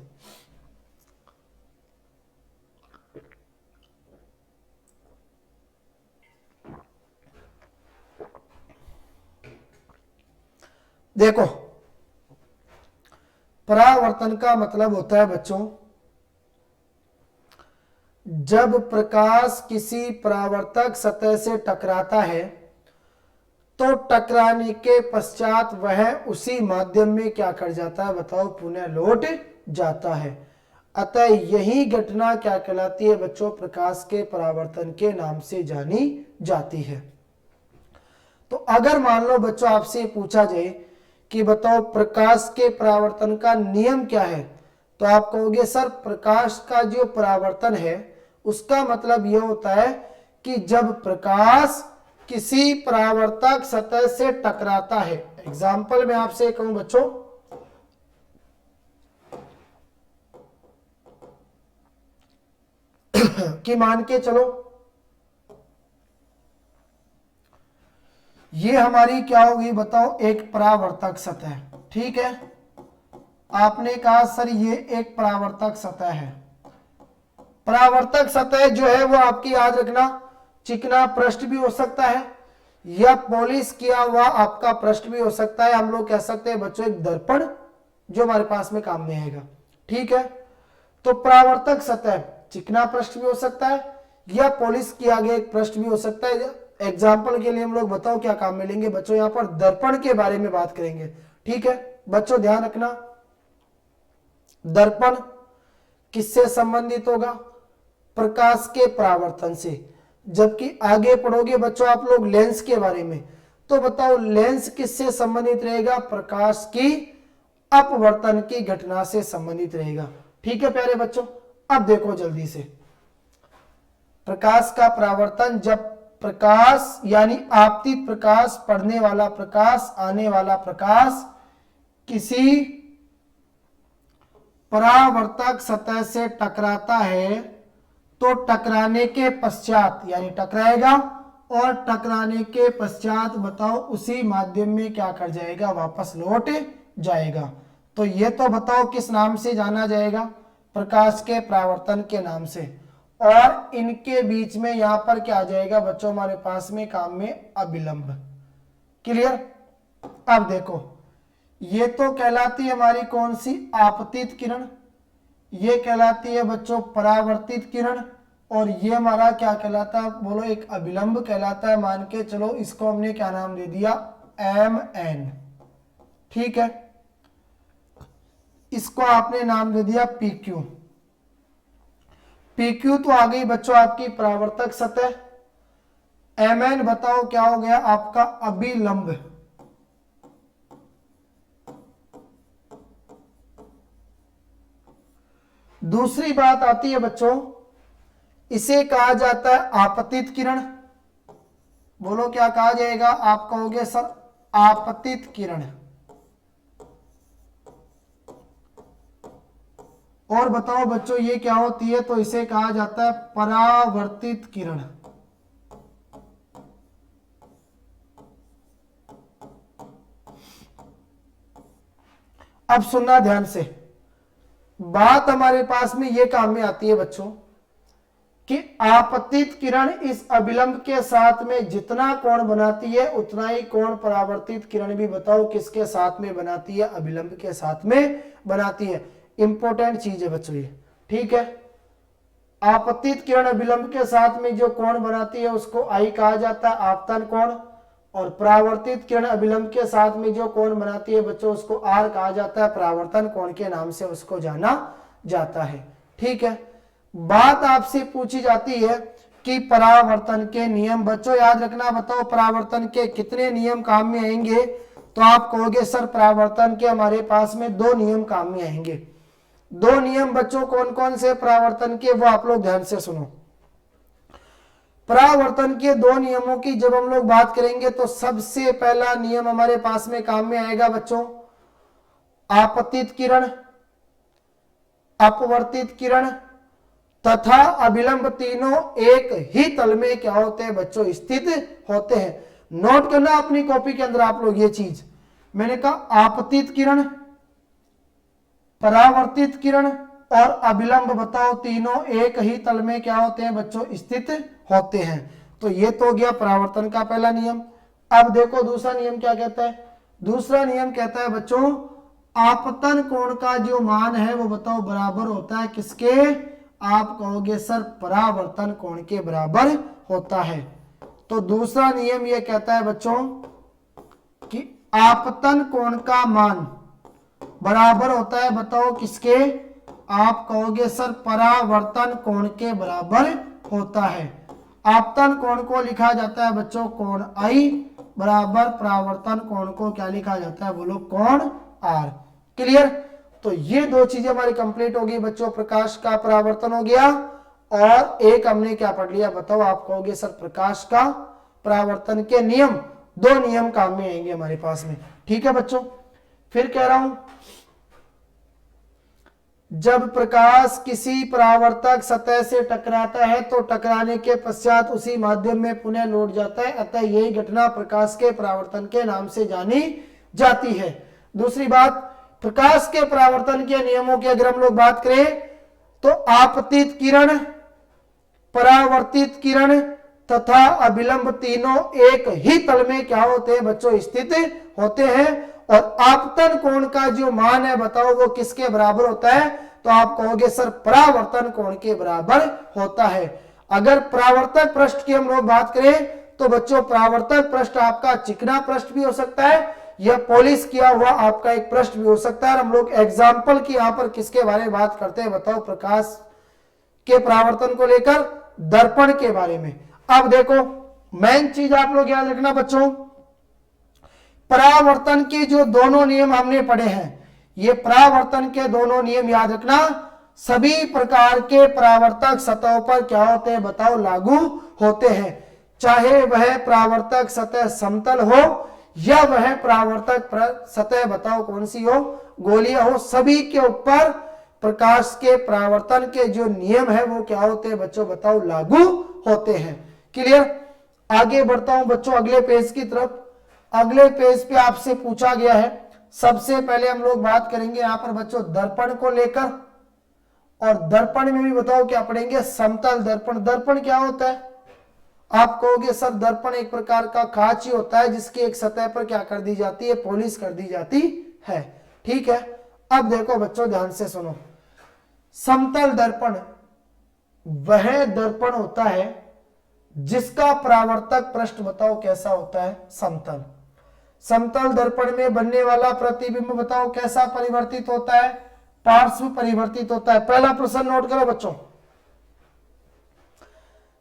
देखो, परावर्तन का मतलब होता है बच्चों जब प्रकाश किसी परावर्तक सतह से टकराता है तो टकराने के पश्चात वह उसी माध्यम में क्या कर जाता है बताओ? पुनः लौट जाता है। अतः यही घटना क्या कहलाती है बच्चों? प्रकाश के परावर्तन के नाम से जानी जाती है। तो अगर मान लो बच्चों आपसे पूछा जाए कि बताओ प्रकाश के परावर्तन का नियम क्या है, तो आप कहोगे सर प्रकाश का जो परावर्तन है उसका मतलब यह होता है कि जब प्रकाश किसी परावर्तक सतह से टकराता है। एग्जाम्पल मैं आपसे कहूं बच्चों, कि मान के चलो ये हमारी क्या होगी बताओ? एक परावर्तक सतह। ठीक है, आपने कहा सर ये एक परावर्तक सतह है। परावर्तक सतह जो है वो आपकी याद रखना चिकना पृष्ठ भी हो सकता है या पॉलिश किया हुआ आपका पृष्ठ भी हो सकता है। हम लोग कह सकते हैं बच्चों एक दर्पण जो हमारे पास में काम में आएगा। ठीक है, तो परावर्तक सतह चिकना पृष्ठ भी हो सकता है या पॉलिश किया गया एक पृष्ठ भी हो सकता है। एग्जाम्पल के लिए हम लोग बताओ क्या काम में लेंगे बच्चों? यहां पर दर्पण के बारे में बात करेंगे। ठीक है बच्चों, ध्यान रखना दर्पण किससे संबंधित होगा? प्रकाश के परावर्तन से। जबकि आगे पढ़ोगे बच्चों आप लोग लेंस के बारे में, तो बताओ लेंस किससे संबंधित रहेगा? प्रकाश की अपवर्तन की घटना से संबंधित रहेगा। ठीक है प्यारे बच्चों, अब देखो जल्दी से, प्रकाश का परावर्तन जब प्रकाश यानी आपतित प्रकाश, पढ़ने वाला प्रकाश, आने वाला प्रकाश किसी परावर्तक सतह से टकराता है तो टकराने के पश्चात यानी टकराएगा और टकराने के पश्चात बताओ उसी माध्यम में क्या कर जाएगा? वापस लौट जाएगा। तो ये तो बताओ किस नाम से जाना जाएगा? प्रकाश के परावर्तन के नाम से। और इनके बीच में यहां पर क्या आ जाएगा बच्चों हमारे पास में काम में? अभिलंब। क्लियर? अब देखो ये तो कहलाती है हमारी कौन सी? आपतित किरण। ये कहलाती है बच्चों परावर्तित किरण। और ये हमारा क्या कहलाता है? बोलो एक अभिलंब कहलाता है। मान के चलो इसको हमने क्या नाम दे दिया? MN। ठीक है, इसको आपने नाम दे दिया PQ। PQ तो आ गई बच्चों आपकी परावर्तक सतह। MN बताओ क्या हो गया आपका अभिलंब। दूसरी बात आती है बच्चों, इसे कहा जाता है आपतित किरण। बोलो क्या कहा जाएगा, आप कहोगे सर आपतित किरण। और बताओ बच्चों ये क्या होती है, तो इसे कहा जाता है परावर्तित किरण। अब सुनना ध्यान से, बात हमारे पास में ये काम में आती है बच्चों कि आपतित किरण इस अभिलंब के साथ में जितना कोण बनाती है उतना ही कोण परावर्तित किरण भी बताओ किसके साथ में बनाती है, अभिलंब के साथ में बनाती है। इंपॉर्टेंट चीज है बच्चों ये, ठीक है। आपतित किरण अभिलंब के साथ में जो कोण बनाती है उसको आई कहा जाता है आपतन कोण, और परावर्तित किरण अभिलंब के साथ में जो कोण बनाती है बच्चों उसको आर कहा जाता है, परावर्तन कोण के नाम से उसको जाना जाता है, ठीक है। बात आपसे पूछी जाती है कि परावर्तन के नियम, बच्चों याद रखना, बताओ परावर्तन के कितने नियम काम में आएंगे, तो आप कहोगे सर परावर्तन के हमारे पास में 2 नियम काम में आएंगे। 2 नियम बच्चों कौन कौन से परावर्तन के, वो आप लोग ध्यान से सुनो। परावर्तन के 2 नियमों की जब हम लोग बात करेंगे तो सबसे पहला नियम हमारे पास में काम में आएगा बच्चों आपतित किरण, अपवर्तित किरण तथा अभिलंब तीनों एक ही तल में क्या होते हैं बच्चों, स्थित होते हैं। नोट करना अपनी कॉपी के अंदर आप लोग ये चीज, मैंने कहा आपतित किरण, परावर्तित किरण और अभिलंब बताओ तीनों एक ही तल में क्या होते हैं बच्चों, स्थित होते हैं। तो ये तो हो गया परावर्तन का पहला नियम। अब देखो दूसरा नियम क्या कहता है, दूसरा नियम कहता है बच्चों आपतन कोण का जो मान है वो बताओ बराबर होता है किसके, आप कहोगे सर परावर्तन कोण के बराबर होता है। तो दूसरा नियम ये कहता है बच्चों कि आपतन कोण का मान बराबर होता है बताओ किसके, आप कहोगे सर परावर्तन कोण के बराबर होता है। आपतन कोण को लिखा जाता है बच्चों कोण आई बराबर परावर्तन कोण को क्या लिखा जाता है, बोलो कोण आर। क्लियर। तो ये 2 चीजें हमारी कंप्लीट हो गई बच्चों, प्रकाश का परावर्तन हो गया और एक हमने क्या पढ़ लिया बताओ, आप कहोगे सर प्रकाश का परावर्तन के नियम, 2 नियम काम में आएंगे हमारे पास में, ठीक है बच्चों। फिर कह रहा हूं जब प्रकाश किसी परावर्तक सतह से टकराता है तो टकराने के पश्चात उसी माध्यम में पुनः लौट जाता है, अतः यही घटना प्रकाश के परावर्तन के नाम से जानी जाती है। दूसरी बात, प्रकाश के परावर्तन के नियमों की अगर हम लोग बात करें तो आपतित किरण, परावर्तित किरण तथा अभिलंब तीनों एक ही तल में क्या होते हैं बच्चों, स्थित होते हैं। और आपतन कोण का जो मान है बताओ वो किसके बराबर होता है, तो आप कहोगे सर परावर्तन कोण के बराबर होता है। अगर परावर्तक पृष्ठ की हम लोग बात करें तो बच्चों परावर्तक पृष्ठ आपका चिकना पृष्ठ भी हो सकता है या पॉलिश किया हुआ आपका एक पृष्ठ भी हो सकता है। हम लोग एग्जाम्पल की यहां पर किसके बारे में बात करते हैं बताओ, प्रकाश के परावर्तन को लेकर दर्पण के बारे में। अब देखो मेन चीज आप लोग याद रखना बच्चों, परावर्तन के जो दोनों नियम हमने पढ़े हैं, ये परावर्तन के दोनों नियम याद रखना सभी प्रकार के परावर्तक सतहों पर क्या होते हैं बताओ, लागू होते हैं। चाहे वह परावर्तक सतह समतल हो या वह परावर्तक सतह बताओ कौन सी हो, गोलीय हो, सभी के ऊपर प्रकाश के परावर्तन के जो नियम है वो क्या होते हैं बच्चों बताओ, लागू होते हैं। क्लियर। आगे बढ़ता हूं बच्चों अगले पेज की तरफ। अगले पेज पे आपसे पूछा गया है, सबसे पहले हम लोग बात करेंगे यहां पर बच्चों दर्पण को लेकर, और दर्पण में भी बताओ क्या पढ़ेंगे, समतल दर्पण। दर्पण क्या होता है, आप कहोगे सर दर्पण एक प्रकार का कांच ही होता है जिसकी एक सतह पर क्या कर दी जाती है, पॉलिश कर दी जाती है, ठीक है। अब देखो बच्चों ध्यान से सुनो, समतल दर्पण वह दर्पण होता है जिसका परावर्तक पृष्ठ बताओ कैसा होता है, समतल। समतल दर्पण में बनने वाला प्रतिबिंब बताओ कैसा परिवर्तित होता है, पार्श्व परिवर्तित होता है। पहला प्रश्न नोट करो बच्चों,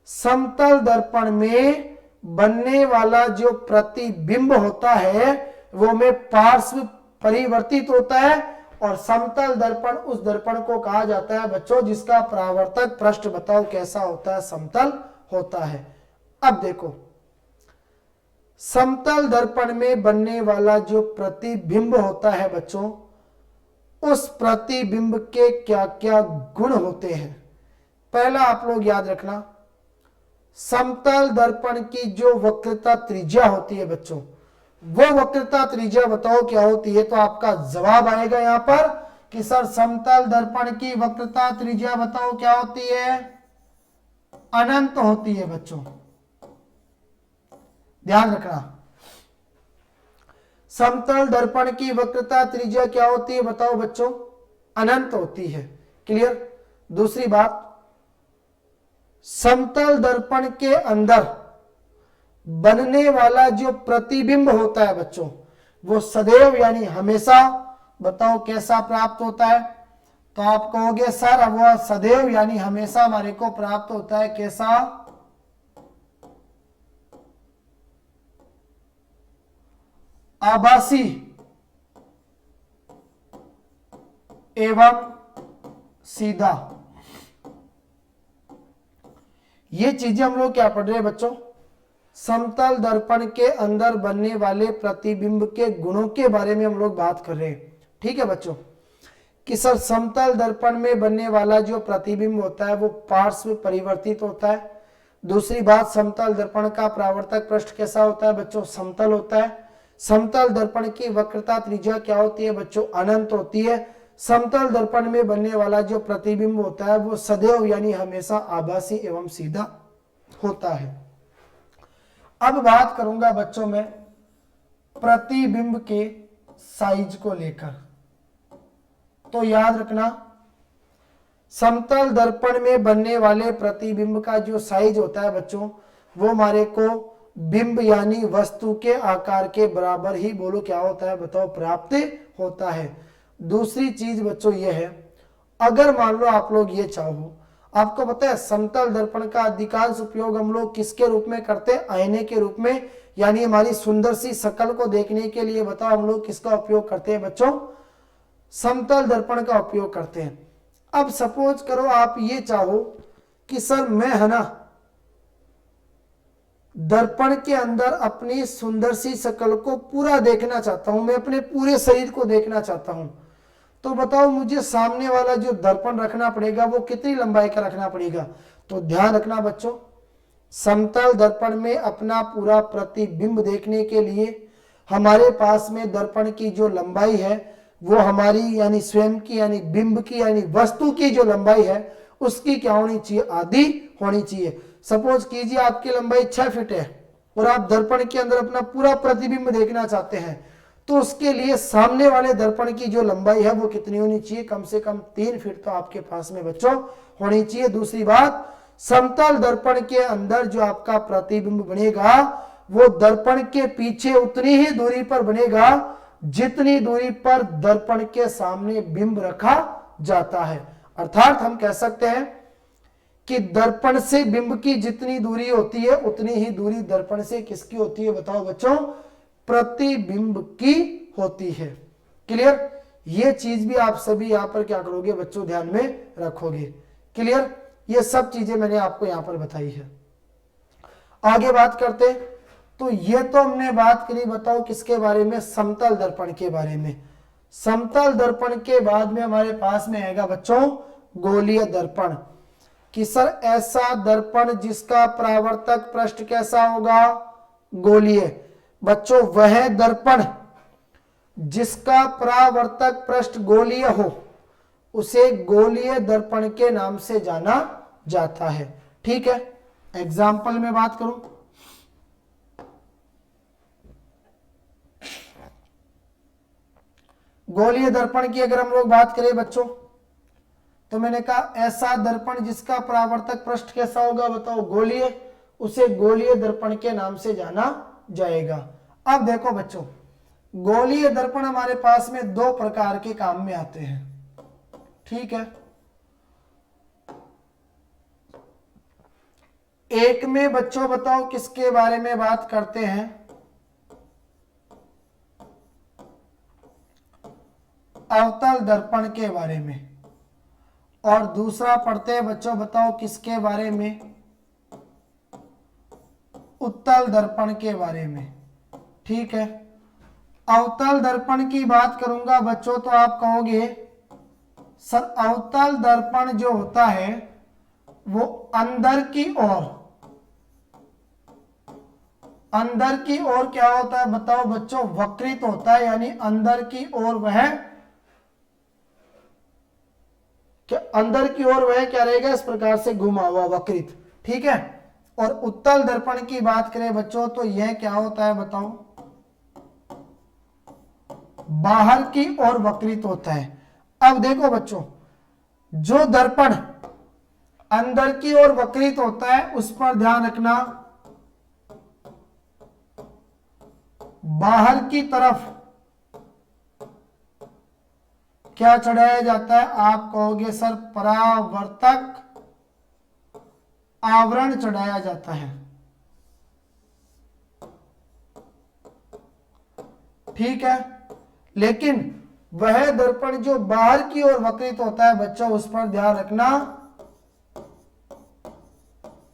समतल दर्पण में बनने वाला जो प्रतिबिंब होता है वो में पार्श्व परिवर्तित होता है, और समतल दर्पण उस दर्पण को कहा जाता है बच्चों जिसका परावर्तक पृष्ठ बताओ कैसा होता है, समतल होता है। अब देखो, समतल दर्पण में बनने वाला जो प्रतिबिंब होता है बच्चों, उस प्रतिबिंब के क्या क्या गुण होते हैं। पहला आप लोग याद रखना, समतल दर्पण की जो वक्रता त्रिज्या होती है बच्चों, वो वक्रता त्रिज्या बताओ क्या होती है। तो आपका जवाब आएगा यहां पर कि सर समतल दर्पण की वक्रता त्रिज्या बताओ क्या होती है, अनंत होती है बच्चों। ध्यान रखना, समतल दर्पण की वक्रता त्रिज्या क्या होती है बताओ बच्चों, अनंत होती है। क्लियर। दूसरी बात, समतल दर्पण के अंदर बनने वाला जो प्रतिबिंब होता है बच्चों, वो सदैव यानी हमेशा बताओ कैसा प्राप्त होता है। तो आप कहोगे सर वो सदैव यानी हमेशा हमारे को प्राप्त होता है कैसा, आभासी एवं सीधा। ये चीजें हम लोग क्या पढ़ रहे हैं बच्चों, समतल दर्पण के अंदर बनने वाले प्रतिबिंब के गुणों के बारे में हम लोग बात कर रहे हैं। ठीक है बच्चों, कि सर समतल दर्पण में बनने वाला जो प्रतिबिंब होता है वो पार्श्व परिवर्तित होता है। दूसरी बात, समतल दर्पण का परावर्तक पृष्ठ कैसा होता है बच्चों, समतल होता है। समतल दर्पण की वक्रता त्रिज्या क्या होती है बच्चों, अनंत होती है। समतल दर्पण में बनने वाला जो प्रतिबिंब होता है वो सदैव यानी हमेशा आभासी एवं सीधा होता है। अब बात करूंगा बच्चों में प्रतिबिंब के साइज को लेकर। तो याद रखना, समतल दर्पण में बनने वाले प्रतिबिंब का जो साइज होता है बच्चों, वो हमारे को बिंब यानी वस्तु के आकार के बराबर ही बोलो क्या होता है बताओ, प्राप्त होता है। दूसरी चीज बच्चों ये है, अगर मान लो आप लोग ये चाहो, आपको पता है समतल दर्पण का अधिकांश उपयोग हम लोग किसके रूप में करते हैं, आईने के रूप में, यानी हमारी सुंदर सी शक्ल को देखने के लिए बताओ हम लोग किसका उपयोग करते हैं बच्चों, समतल दर्पण का उपयोग करते हैं। अब सपोज करो आप ये चाहो कि सर मैं है ना दर्पण के अंदर अपनी सुंदर सी शक्ल को पूरा देखना चाहता हूं, मैं अपने पूरे शरीर को देखना चाहता हूं, तो बताओ मुझे सामने वाला जो दर्पण रखना पड़ेगा वो कितनी लंबाई का रखना पड़ेगा। तो ध्यान रखना बच्चों, समतल दर्पण में अपना पूरा प्रतिबिंब देखने के लिए हमारे पास में दर्पण की जो लंबाई है वो हमारी यानी स्वयं की यानी बिंब की यानी वस्तु की जो लंबाई है उसकी क्या होनी चाहिए, आधी होनी चाहिए। सपोज कीजिए आपकी लंबाई 6 फीट है और आप दर्पण के अंदर अपना पूरा प्रतिबिंब देखना चाहते हैं, तो उसके लिए सामने वाले दर्पण की जो लंबाई है वो कितनी होनी चाहिए, कम से कम 3 फीट तो आपके पास में बच्चों होनी चाहिए। दूसरी बात, समतल दर्पण के अंदर जो आपका प्रतिबिंब बनेगा वो दर्पण के पीछे उतनी ही दूरी पर बनेगा जितनी दूरी पर दर्पण के सामने बिंब रखा जाता है। अर्थात हम कह सकते हैं कि दर्पण से बिंब की जितनी दूरी होती है उतनी ही दूरी दर्पण से किसकी होती है बताओ बच्चों, प्रतिबिंब की होती है। क्लियर। ये चीज भी आप सभी यहां पर क्या करोगे बच्चों, ध्यान में रखोगे। क्लियर। ये सब चीजें मैंने आपको यहां पर बताई है। आगे बात करते, तो ये तो हमने बात करी बताओ किसके बारे में, समतल दर्पण के बारे में। समतल दर्पण के बाद में हमारे पास में आएगा बच्चों गोलीय दर्पण, कि सर ऐसा दर्पण जिसका परावर्तक पृष्ठ कैसा होगा, गोलीय। बच्चों वह दर्पण जिसका परावर्तक पृष्ठ गोलीय हो उसे गोलीय दर्पण के नाम से जाना जाता है। ठीक है। एग्जाम्पल में बात करूं, गोलीय दर्पण की अगर हम लोग बात करें बच्चों, तो मैंने कहा ऐसा दर्पण जिसका परावर्तक पृष्ठ कैसा होगा बताओ, गोलीय, उसे गोलीय दर्पण के नाम से जाना जाएगा। अब देखो बच्चों, गोलीय दर्पण हमारे पास में 2 प्रकार के काम में आते हैं। ठीक है। एक में बच्चों बताओ किसके बारे में बात करते हैं, अवतल दर्पण के बारे में, और दूसरा पढ़ते हैं बच्चों बताओ किसके बारे में, उत्तल दर्पण के बारे में। ठीक है, अवतल दर्पण की बात करूंगा बच्चों तो आप कहोगे सर अवतल दर्पण जो होता है वो अंदर की ओर क्या होता है बताओ बच्चों, वक्रित होता है, यानी अंदर की ओर वह क्या रहेगा, इस प्रकार से घुमा हुआ वक्रित। ठीक है, और उत्तल दर्पण की बात करें बच्चों तो यह क्या होता है बताओ, बाहर की ओर वक्रित होता है। अब देखो बच्चों, जो दर्पण अंदर की ओर वक्रित होता है उस पर ध्यान रखना, बाहर की तरफ क्या चढ़ाया जाता है, आप कहोगे सर परावर्तक आवरण चढ़ाया जाता है। ठीक है, लेकिन वह दर्पण जो बाहर की ओर वक्रित होता है बच्चों उस पर ध्यान रखना,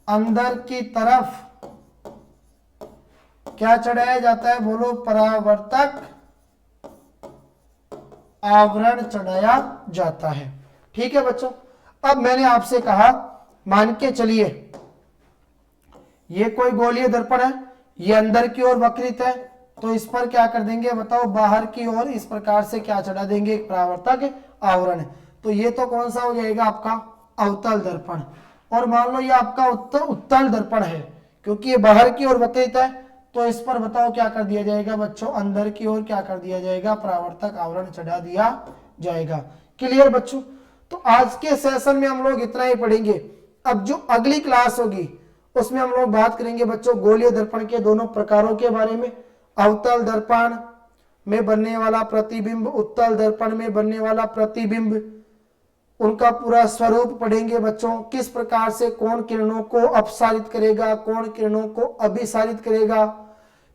अंदर की तरफ क्या चढ़ाया जाता है, बोलो परावर्तक आवरण चढ़ाया जाता है। ठीक है बच्चों, अब मैंने आपसे कहा मान के चलिए ये कोई गोलीय दर्पण है, ये अंदर की ओर वक्रित है, तो इस पर क्या कर देंगे बताओ, बाहर की ओर इस प्रकार से क्या चढ़ा देंगे, एक परावर्तक आवरण। तो ये तो कौन सा हो जाएगा आपका अवतल दर्पण। और मान लो ये आपका उत्तल दर्पण है, क्योंकि ये बाहर की ओर वक्रित है, तो इस पर बताओ क्या कर दिया जाएगा बच्चों, अंदर की ओर क्या कर दिया जाएगा, परावर्तक आवरण चढ़ा दिया जाएगा। क्लियर बच्चों, तो आज के सेशन में हम लोग इतना ही पढ़ेंगे। अब जो अगली क्लास होगी उसमें हम लोग बात करेंगे बच्चों गोलीय दर्पण के दोनों प्रकारों के बारे में, अवतल दर्पण में बनने वाला प्रतिबिंब, उत्तल दर्पण में बनने वाला प्रतिबिंब, उनका पूरा स्वरूप पढ़ेंगे बच्चों, किस प्रकार से कौन किरणों को अपसारित करेगा, कौन किरणों को अभिसारित करेगा,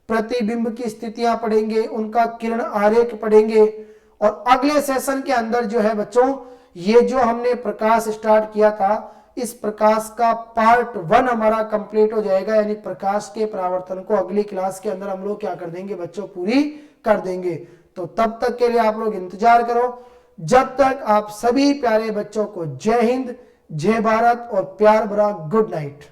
प्रतिबिंब की स्थितियां पढ़ेंगे, उनका किरण आरेख पढ़ेंगे। और अगले सेशन के अंदर जो है बच्चों, ये जो हमने प्रकाश स्टार्ट किया था, इस प्रकाश का पार्ट 1 हमारा कंप्लीट हो जाएगा, यानी प्रकाश के परावर्तन को अगली क्लास के अंदर हम लोग क्या कर देंगे बच्चों, पूरी कर देंगे। तो तब तक के लिए आप लोग इंतजार करो। जब तक आप सभी प्यारे बच्चों को जय हिंद, जय भारत और प्यार भरा गुड नाइट।